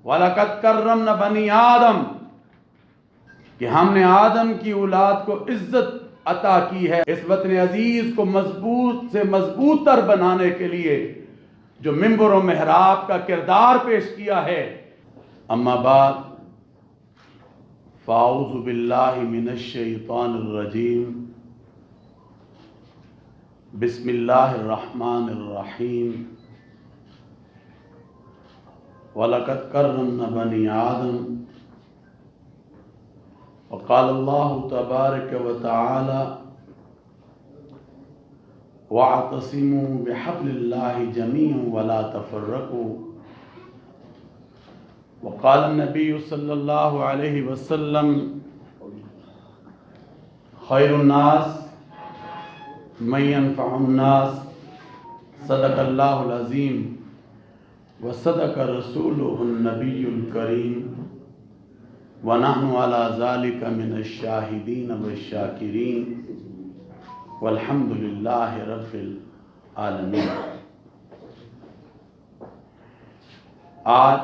وَلَقَدْ كَرَّمْنَا بَنِي آدم، کہ ہم نے آدم کی اولاد کو عزت عطا کی ہے، اس وطن عزیز کو مضبوط سے مضبوط تر بنانے کے لیے جو منبر و محراب کا کردار پیش کیا ہے۔ اما بعد فاعوذ باللہ من الشیطان الرجیم، بسم اللہ الرحمن الرحیم۔ وَلَقَدْ كَرَّمْنَا بَنِي آدم، وقال اللہ تبارک وتعالی وَاعْتَصِمُوا بِحَبْلِ اللَّهِ جَمِيعًا وَلَا تَفَرَّقُوا، وقال النبی صلی اللہ علیہ وسلم خیر الناس من ينفع الناس، صدق اللہ العظیم وصدق رسولہ النبی الکریم، وَنَحْنُ عَلَى ذَلِكَ مِنَ الشَّاهِدِينَ وَالشَّاكِرِينَ وَالْحَمْدُ لِلَّهِ رَبِّ العالمین۔ آج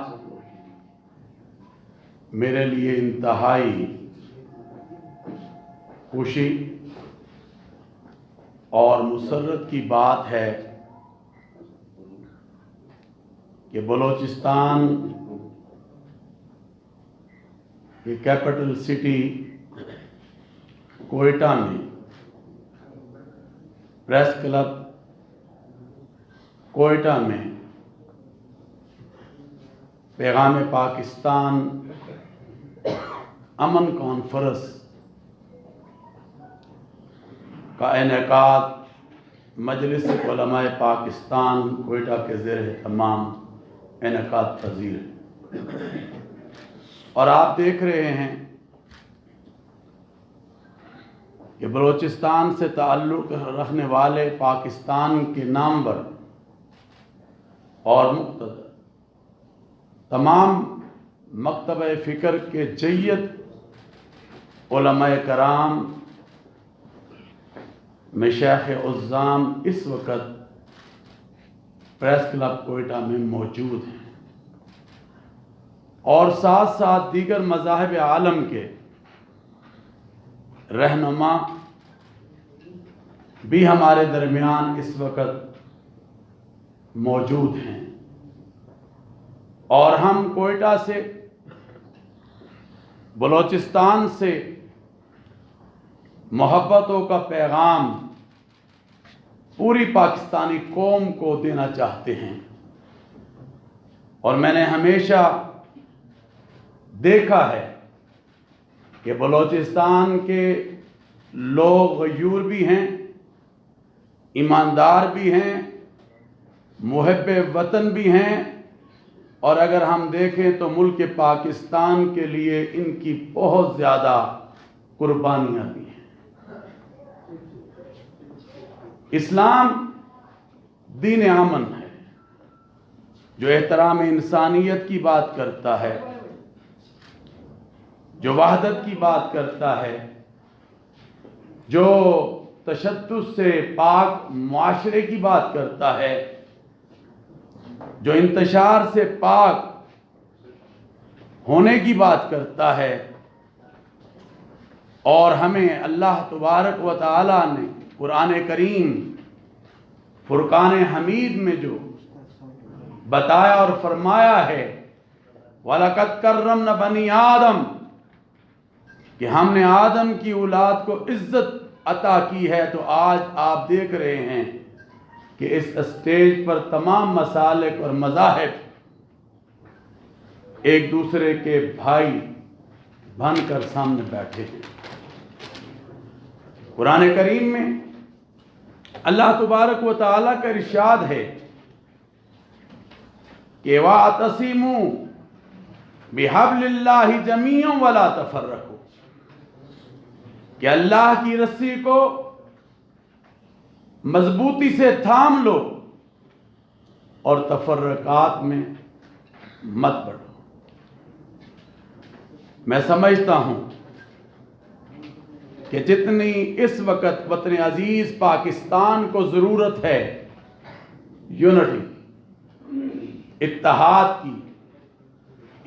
میرے لیے انتہائی خوشی اور مسرت کی بات ہے کہ بلوچستان کی کیپٹل سٹی کوئٹہ میں پریس کلب کوئٹہ میں پیغام پاکستان امن کانفرنس کا انعقاد مجلس علماء پاکستان کوئٹہ کے زیر اہتمام انعقاد پذیر ہے، اور آپ دیکھ رہے ہیں کہ بلوچستان سے تعلق رکھنے والے پاکستان کے نامور اور مقتدر تمام مکتبہ فکر کے جید علماء کرام، مشائخ عظام اس وقت پریس کلب کوئٹہ میں موجود ہیں، اور ساتھ ساتھ دیگر مذاہب عالم کے رہنما بھی ہمارے درمیان اس وقت موجود ہیں، اور ہم کوئٹہ سے بلوچستان سے محبتوں کا پیغام پوری پاکستانی قوم کو دینا چاہتے ہیں۔ اور میں نے ہمیشہ دیکھا ہے کہ بلوچستان کے لوگ غیور بھی ہیں، ایماندار بھی ہیں، محب وطن بھی ہیں، اور اگر ہم دیکھیں تو ملک پاکستان کے لیے ان کی بہت زیادہ قربانیاں بھی ہیں۔ اسلام دین امن ہے، جو احترام انسانیت کی بات کرتا ہے، جو وحدت کی بات کرتا ہے، جو تشدد سے پاک معاشرے کی بات کرتا ہے، جو انتشار سے پاک ہونے کی بات کرتا ہے، اور ہمیں اللہ تبارک و تعالی نے قرآن کریم فرقان حمید میں جو بتایا اور فرمایا ہے وَلَقَدْ كَرَّمْنَا بَنِي آدم، کہ ہم نے آدم کی اولاد کو عزت عطا کی ہے، تو آج آپ دیکھ رہے ہیں کہ اس اسٹیج پر تمام مسالک اور مذاہب ایک دوسرے کے بھائی بن کر سامنے بیٹھے ہیں۔ قرآن کریم میں اللہ تبارک و تعالیٰ کا ارشاد ہے کہ وَاعْتَصِمُوا بِحَبْلِ اللَّهِ جَمِيعًا وَلَا تَفَرَّقُوا، کہ اللہ کی رسی کو مضبوطی سے تھام لو اور تفرقات میں مت بڑھو۔ میں سمجھتا ہوں کہ جتنی اس وقت وطن عزیز پاکستان کو ضرورت ہے یونٹی، اتحاد کی،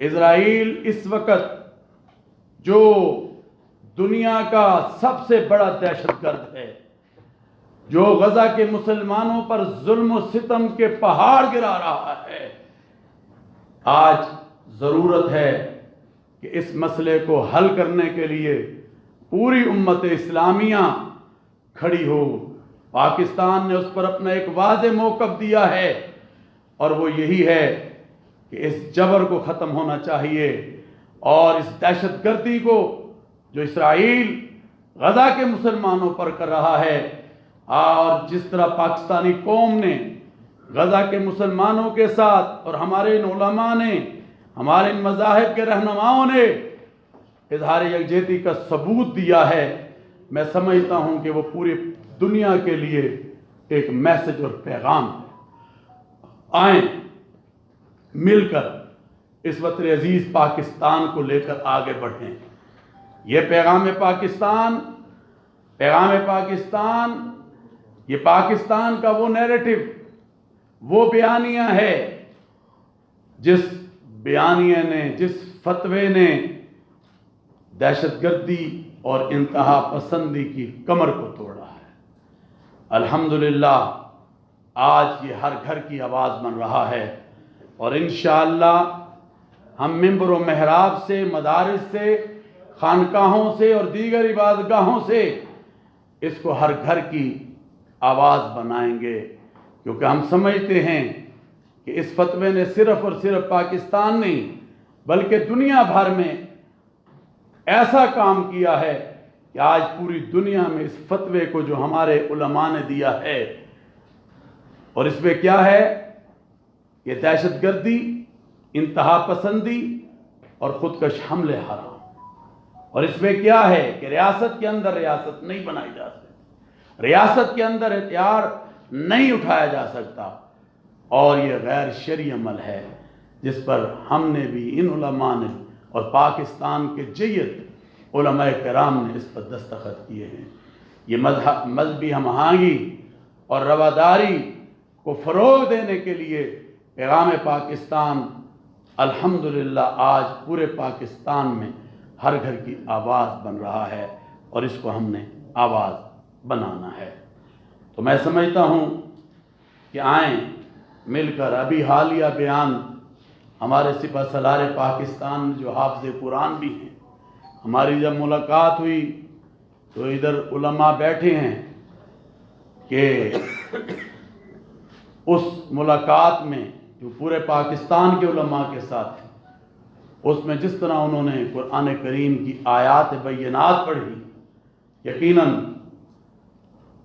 اسرائیل اس وقت جو دنیا کا سب سے بڑا دہشت گرد ہے، جو غزہ کے مسلمانوں پر ظلم و ستم کے پہاڑ گرا رہا ہے، آج ضرورت ہے کہ اس مسئلے کو حل کرنے کے لیے پوری امت اسلامیہ کھڑی ہو۔ پاکستان نے اس پر اپنا ایک واضح موقف دیا ہے، اور وہ یہی ہے کہ اس جبر کو ختم ہونا چاہیے، اور اس دہشت گردی کو جو اسرائیل غزہ کے مسلمانوں پر کر رہا ہے، اور جس طرح پاکستانی قوم نے غزہ کے مسلمانوں کے ساتھ اور ہمارے ان علماء نے، ہمارے ان مذاہب کے رہنماؤں نے اظہار یکجہتی کا ثبوت دیا ہے، میں سمجھتا ہوں کہ وہ پوری دنیا کے لیے ایک میسج اور پیغام ہے۔ آئیں مل کر اس وطن عزیز پاکستان کو لے کر آگے بڑھیں۔ یہ پیغام پاکستان، یہ پاکستان کا وہ نیریٹو، وہ بیانیہ ہے جس بیانیہ نے، جس فتوے نے دہشت گردی اور انتہا پسندی کی کمر کو توڑا ہے۔ الحمدللہ آج یہ ہر گھر کی آواز بن رہا ہے، اور انشاءاللہ ہم ممبر و محراب سے، مدارس سے، خانقاہوں سے اور دیگر عبادتگاہوں سے اس کو ہر گھر کی آواز بنائیں گے، کیونکہ ہم سمجھتے ہیں کہ اس فتوے نے صرف اور صرف پاکستان نہیں بلکہ دنیا بھر میں ایسا کام کیا ہے کہ آج پوری دنیا میں اس فتوے کو جو ہمارے علماء نے دیا ہے، اور اس میں کیا ہے، یہ دہشت گردی، انتہا پسندی اور خودکش حملے حرام، اور اس میں کیا ہے کہ ریاست کے اندر ریاست نہیں بنائی جا سکتی، ریاست کے اندر ہتھیار نہیں اٹھایا جا سکتا، اور یہ غیر شرعی عمل ہے جس پر ہم نے بھی، ان علماء نے اور پاکستان کے جید علماء کرام نے اس پر دستخط کیے ہیں۔ یہ مذہبی ہم آہنگی اور رواداری کو فروغ دینے کے لیے پیغام پاکستان الحمدللہ آج پورے پاکستان میں ہر گھر کی آواز بن رہا ہے، اور اس کو ہم نے آواز بنانا ہے۔ تو میں سمجھتا ہوں کہ آئیں مل کر، ابھی حالیہ بیان ہمارے سپہ سالار پاکستان جو حافظ قرآن بھی ہیں، ہماری جب ملاقات ہوئی تو ادھر علماء بیٹھے ہیں کہ اس ملاقات میں جو پورے پاکستان کے علماء کے ساتھ تھے، اس میں جس طرح انہوں نے قرآن کریم کی آیات بینات پڑھی، یقیناً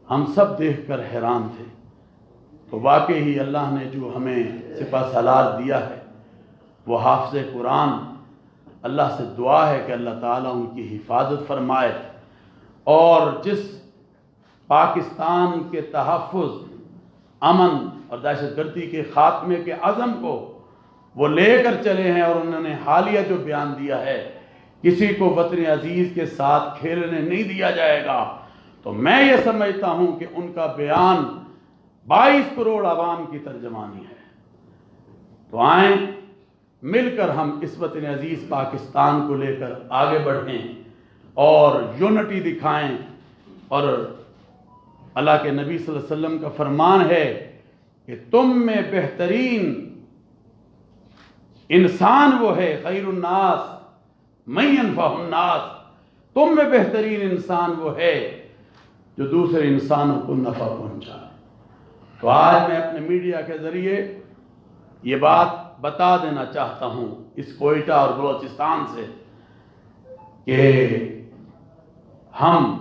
ہم سب دیکھ کر حیران تھے۔ تو واقعی اللہ نے جو ہمیں سپہ سالار دیا ہے وہ حافظ قرآن، اللہ سے دعا ہے کہ اللہ تعالیٰ ان کی حفاظت فرمائے، اور جس پاکستان کے تحفظ، امن اور دہشت گردی کے خاتمے کے عزم کو وہ لے کر چلے ہیں، اور انہوں نے حالیہ جو بیان دیا ہے، کسی کو وطن عزیز کے ساتھ کھیلنے نہیں دیا جائے گا، تو میں یہ سمجھتا ہوں کہ ان کا بیان 22 کروڑ عوام کی ترجمانی ہے۔ تو آئیں مل کر ہم اس وطن عزیز پاکستان کو لے کر آگے بڑھیں اور یونٹی دکھائیں، اور اللہ کے نبی صلی اللہ علیہ وسلم کا فرمان ہے کہ تم میں بہترین انسان وہ ہے، خیر الناس من ينفع الناس، تم میں بہترین انسان وہ ہے جو دوسرے انسانوں کو نفع پہنچائے۔ تو آج میں اپنے میڈیا کے ذریعے یہ بات بتا دینا چاہتا ہوں اس کوئٹہ اور بلوچستان سے کہ ہم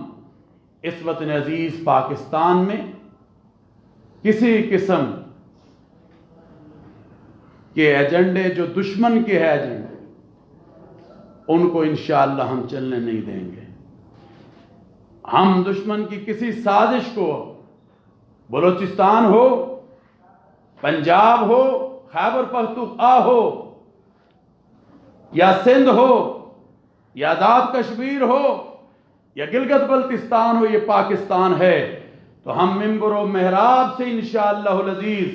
اس وطن عزیز پاکستان میں کسی قسم کے ایجنڈے جو دشمن کے ہیں ایجنڈے، ان کو انشاءاللہ ہم چلنے نہیں دیں گے۔ ہم دشمن کی کسی سازش کو، بلوچستان ہو، پنجاب ہو، خیبر پختونخوا ہو، یا سندھ ہو، یا آزاد کشمیر ہو، یا گلگت بلتستان ہو، یہ پاکستان ہے، تو ہم ممبر و محراب سے انشاءاللہ العزیز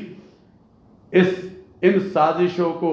ان سازشوں کو